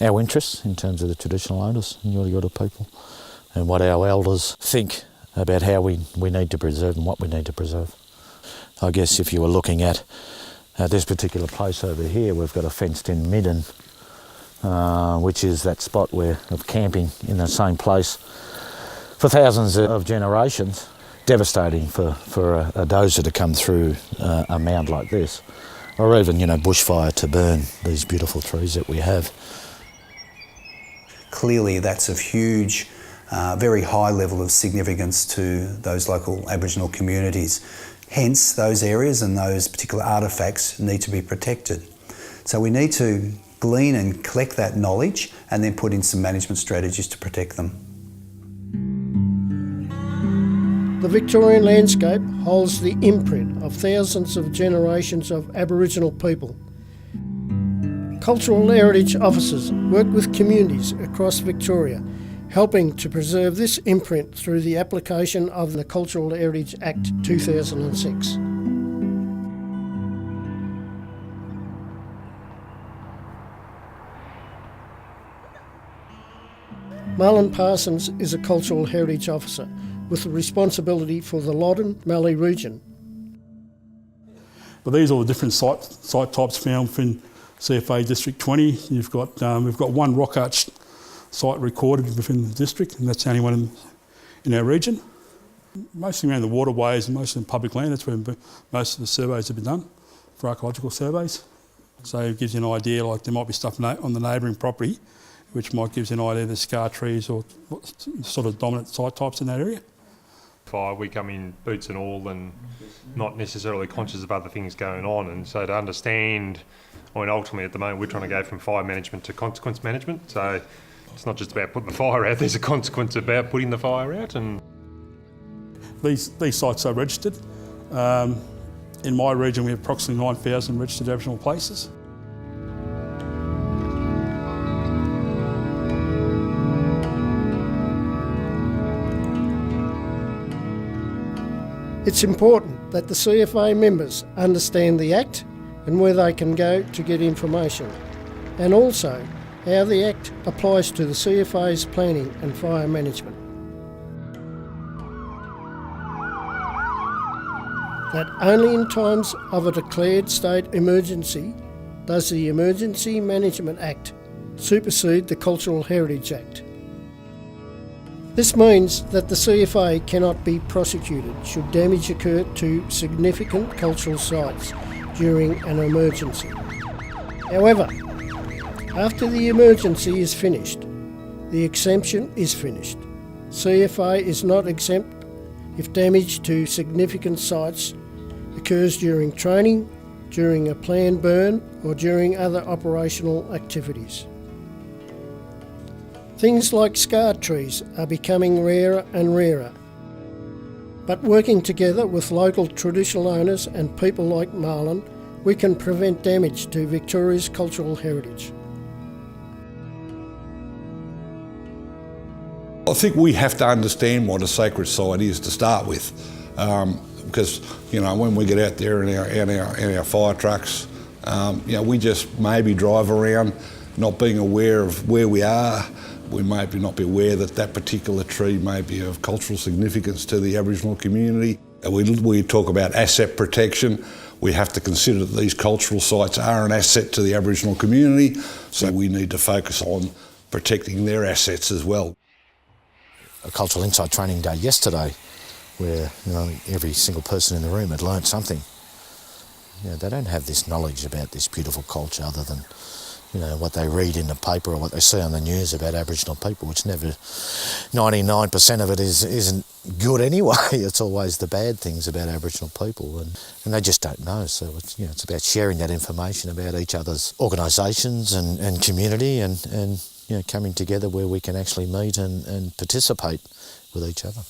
our interests in terms of the traditional owners and Yura people, and what our elders think about how we need to preserve and what we need to preserve. I guess if you were looking at this particular place over here, we've got a fenced-in midden, which is that spot of camping in the same place for thousands of generations. Devastating for a dozer to come through a mound like this, or even bushfire to burn these beautiful trees that we have. Clearly that's of huge, very high level of significance to those local Aboriginal communities. Hence, those areas and those particular artefacts need to be protected. So we need to glean and collect that knowledge and then put in some management strategies to protect them. The Victorian landscape holds the imprint of thousands of generations of Aboriginal people. Cultural Heritage Officers work with communities across Victoria, helping to preserve this imprint through the application of the Cultural Heritage Act 2006. Marlon Parsons is a Cultural Heritage Officer with the responsibility for the Loddon Mallee region. But these are the different site types found within CFA District 20. We've got one rock arch site recorded within the district, and that's the only one in our region. Mostly around the waterways and mostly in public land, that's where most of the surveys have been done for archaeological surveys. So it gives you an idea, like there might be stuff on the neighbouring property, which might give you an idea of the scar trees or sort of dominant site types in that area. We come in boots and all and not necessarily conscious of other things going on, and so to understand, ultimately at the moment we're trying to go from fire management to consequence management, so it's not just about putting the fire out, there's a consequence about putting the fire out. And these sites are registered. In my region we have approximately 9,000 registered Aboriginal places. It's important that the CFA members understand the Act and where they can go to get information, and also how the Act applies to the CFA's planning and fire management. That only in times of a declared state emergency does the Emergency Management Act supersede the Cultural Heritage Act. This means that the CFA cannot be prosecuted should damage occur to significant cultural sites during an emergency. However, after the emergency is finished, the exemption is finished. CFA is not exempt if damage to significant sites occurs during training, during a planned burn, or during other operational activities. Things like scarred trees are becoming rarer and rarer, but working together with local traditional owners and people like Marlon, we can prevent damage to Victoria's cultural heritage. I think we have to understand what a sacred site is to start with, because when we get out there in our fire trucks, we just maybe drive around not being aware of where we are. We may not be aware that particular tree may be of cultural significance to the Aboriginal community. We talk about asset protection. We have to consider that these cultural sites are an asset to the Aboriginal community, so we need to focus on protecting their assets as well. A cultural insight training day yesterday where every single person in the room had learnt something. They don't have this knowledge about this beautiful culture other than what they read in the paper or what they see on the news about Aboriginal people, which 99% of it isn't good anyway. It's always the bad things about Aboriginal people, and they just don't know. So it's about sharing that information about each other's organisations and community, and coming together where we can actually meet and participate with each other.